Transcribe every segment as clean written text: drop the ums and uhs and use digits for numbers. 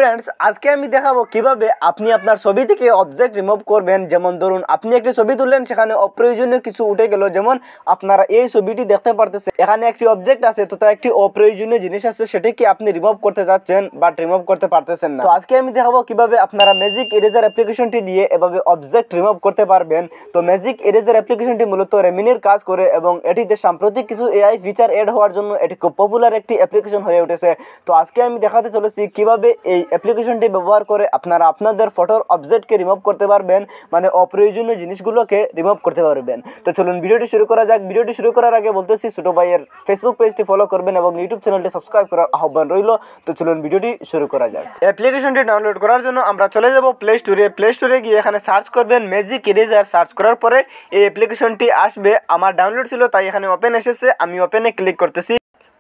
Friends, আজকে আমি দেখাবো কিভাবে আপনি আপনার ছবি থেকে অবজেক্ট রিমুভ করবেন। যেমন ধরুন আপনি একটি ছবি তুললেন, সেখানে অপ্রয়োজনীয় কিছু উঠে গেল। যেমন আপনারা এই ছবিটি দেখতে পারতেছেন, এখানে একটি অবজেক্ট আছে, তো তার একটি অপ্রয়োজনীয় জিনিস আছে, সেটাকে আপনি রিমুভ করতে যাচ্ছেন বাট রিমুভ করতে পারতেছেন না। তো আজকে আমি দেখাবো কিভাবে আপনারা ম্যাজিক ইরেজার অ্যাপ্লিকেশনটি দিয়ে এভাবে অবজেক্ট রিমুভ করতে পারবেন। তো ম্যাজিক ইরেজার অ্যাপ্লিকেশনটি মূলত রেমিনির কাজ করে এবং এটিতে সাম্প্রতিক কিছু এআই ফিচার এড হওয়ার জন্য এটি খুব পপুলার একটি অ্যাপ্লিকেশন হয়ে উঠেছে। তো আজকে আমি দেখাতে চলেছি কিভাবে এই অ্যাপ্লিকেশনটি ব্যবহার করে আপনারা আপনাদের ফটোর অবজেক্টকে রিমুভ করতে পারবেন, মানে অপ্রয়োজনীয় জিনিসগুলোকে রিমুভ করতে পারবেন। তো চলুন ভিডিওটি শুরু করা যাক। ভিডিওটি শুরু করার আগে বলতেছি, ছোট ভাইয়ের ফেসবুক পেজটি ফলো করবেন এবং ইউটিউব চ্যানেলটি সাবস্ক্রাইব করার আহ্বান রইল। তো চলুন ভিডিওটি শুরু করা যাক। অ্যাপ্লিকেশনটি ডাউনলোড করার জন্য আমরা চলে যাব প্লে স্টোরে গিয়ে এখানে সার্চ করবেন ম্যাজিক ইরেজার। সার্চ করার পরে এই অ্যাপ্লিকেশনটি আসবে। আমার ডাউনলোড ছিল তাই এখানে ওপেন এসেছে, আমি ওপেনে ক্লিক করতেছি।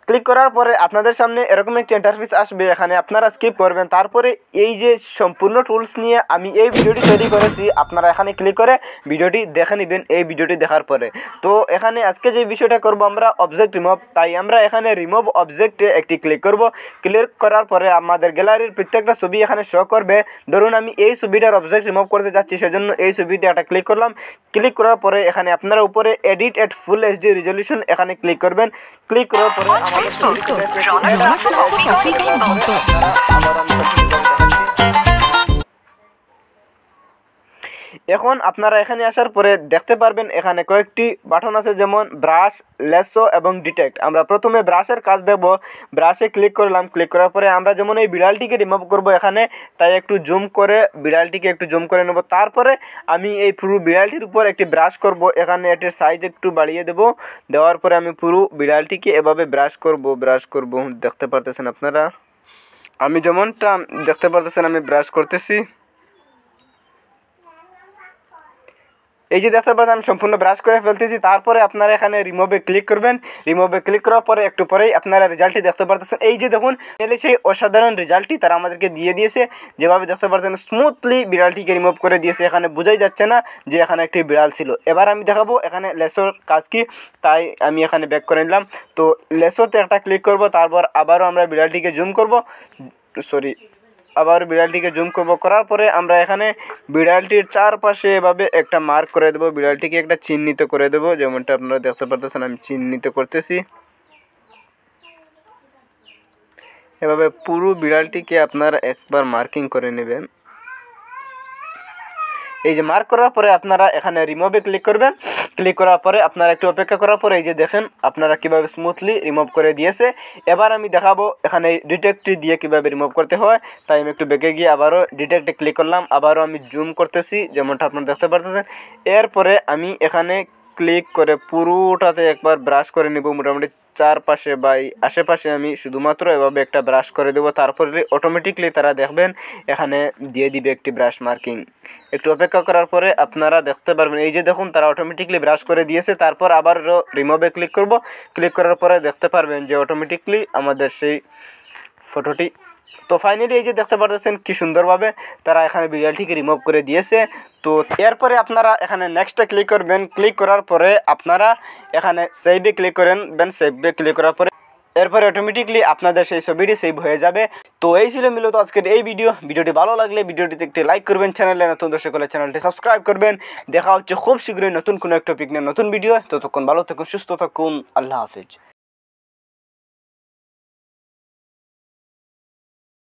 ক্লিক করার পরে আপনাদের সামনে এরকম একটি ইন্টারফেস আসবে, এখানে আপনারা স্কিপ করবেন। তারপরে এই যে সম্পূর্ণ টুলস নিয়ে আমি এই ভিডিওটি তৈরি করেছি, আপনারা এখানে ক্লিক করে ভিডিওটি দেখে নেবেন। এই ভিডিওটি দেখার পরে তো এখানে আজকে যে বিষয়টা করব আমরা অবজেক্ট রিমুভ, তাই আমরা এখানে রিমুভ অবজেক্টে একটি ক্লিক করব। ক্লিক করার পরে আমাদের গ্যালারির প্রত্যেকটা ছবি এখানে শো করবে। ধরুন আমি এই ছবিটার অবজেক্ট রিমুভ করতে যাচ্ছি, সেজন্য এই ছবিতে একটা ক্লিক করলাম। ক্লিক করার পরে এখানে আপনারা উপরে এডিট এট ফুল এইচডি রেজলিউশন এখানে ক্লিক করবেন। ক্লিক করার পরে এখন আপনারা এখানে আসার পরে দেখতে পারবেন এখানে কয়েকটি বাটন আছে, যেমন ব্রাশ, লেসো এবং ডিটেক্ট। আমরা প্রথমে ব্রাশের কাজ দেব। ব্রাশে ক্লিক করলাম। ক্লিক করার পরে আমরা যেমন এই বিড়ালটিকে রিমুভ করব এখানে, তাই একটু জুম করে বিড়ালটিকে একটু জুম করে নেব। তারপরে আমি এই পুরো বিড়ালটির উপর একটি ব্রাশ করব। এখানে এটির সাইজ একটু বাড়িয়ে দেব। দেওয়ার পরে আমি পুরো বিড়ালটিকে এভাবে ব্রাশ করব। দেখতে পারতেছেন আপনারা, আমি যেমনটা দেখতে পারতেছেন আমি ব্রাশ করতেছি। এই যে দেখতে পাচ্ছেন আমি সম্পূর্ণ ব্রাশ করে ফেলতেছি। তারপরে আপনারা এখানে রিমুভে ক্লিক করবেন। রিমুভে ক্লিক করার পরে একটু পরেই আপনারা রেজাল্টটি দেখতে পারতেছেন। এই যে দেখুন, সেই অসাধারণ রেজাল্টটি তারা আমাদেরকে দিয়ে দিয়েছে। যেভাবে দেখতে পাচ্ছেন স্মুথলি বিড়ালটিকে রিমুভ করে দিয়েছে, এখানে বোঝাই যাচ্ছে না যে এখানে একটি বিড়াল ছিল। এবার আমি দেখাবো এখানে লেসোর কাজ কি, তাই আমি এখানে ব্যাক করে নিলাম। তো লেসোতে একটা ক্লিক করব, তারপর আবারও আমরা বিড়ালটিকে জুম করব, আবার বিড়ালটিকে জুম করার পরে আমরা এখানে বিড়ালটির চারপাশে এভাবে একটা মার্ক করে দেবো। বিড়ালটিকে একটা চিহ্নিত করে দেবো, যেমনটা আপনারা দেখতে পারতেছেন আমি চিহ্নিত করতেছি। এভাবে পুরো বিড়ালটিকে আপনারা একবার মার্কিং করে নেবেন। এই যে মার্ক করার পরে আপনারা এখানে রিমুভে ক্লিক করবেন। ক্লিক করার পরে আপনারা একটু অপেক্ষা করার পরে এই যে দেখেন আপনারা কীভাবে স্মুথলি রিমুভ করে দিয়েছে। এবার আমি দেখাবো এখানে ডিটেক্টটি দিয়ে কীভাবে রিমুভ করতে হয়। তাই আমি একটু বেঁকে গিয়ে আবারও ডিটেক্টে ক্লিক করলাম। আবারও আমি জুম করতেছি, যেমনটা আপনারা দেখতে পারতেছেন। এরপরে আমি এখানে ক্লিক করে পুরোটাতে একবার ব্রাশ করে নেব। মোটামুটি চারপাশে বা আশেপাশে আমি শুধুমাত্র এভাবে একটা ব্রাশ করে দেবো। তারপরে অটোমেটিকলি তারা দেখবেন এখানে দিয়ে দিবে একটি ব্রাশ মার্কিং। একটু অপেক্ষা করার পরে আপনারা দেখতে পারবেন, এই যে দেখুন তারা অটোমেটিকলি ব্রাশ করে দিয়েছে। তারপর আবার রিমুভে ক্লিক করব। ক্লিক করার পরে দেখতে পারবেন যে অটোমেটিকলি আমাদের সেই ফটোটি। তো ফাইনালি এই যে দেখতে পারতেছেন কি সুন্দরভাবে তারা এখানে বিড়ালটিকে রিমুভ করে দিয়েছে। তো এরপরে আপনারা এখানে নেক্সটে ক্লিক করবেন। ক্লিক করার পরে আপনারা এখানে সেভে ক্লিক করবেন। সেভে ক্লিক করার পরে এরপরে অটোমেটিকলি আপনাদের সেই ছবিটি সেভ হয়ে যাবে। তো এই ছিল মূলত আজকের এই ভিডিওটি ভালো লাগলে ভিডিওটিতে একটি লাইক করবেন, চ্যানেলে নতুন দর্শক হলে চ্যানেলটি সাবস্ক্রাইব করবেন। দেখা হচ্ছে খুব শীঘ্রই নতুন কোনো এক টপিক নিয়ে নতুন ভিডিও। ততক্ষণ ভালো থাকুন, সুস্থ থাকুন, আল্লাহ হাফেজ।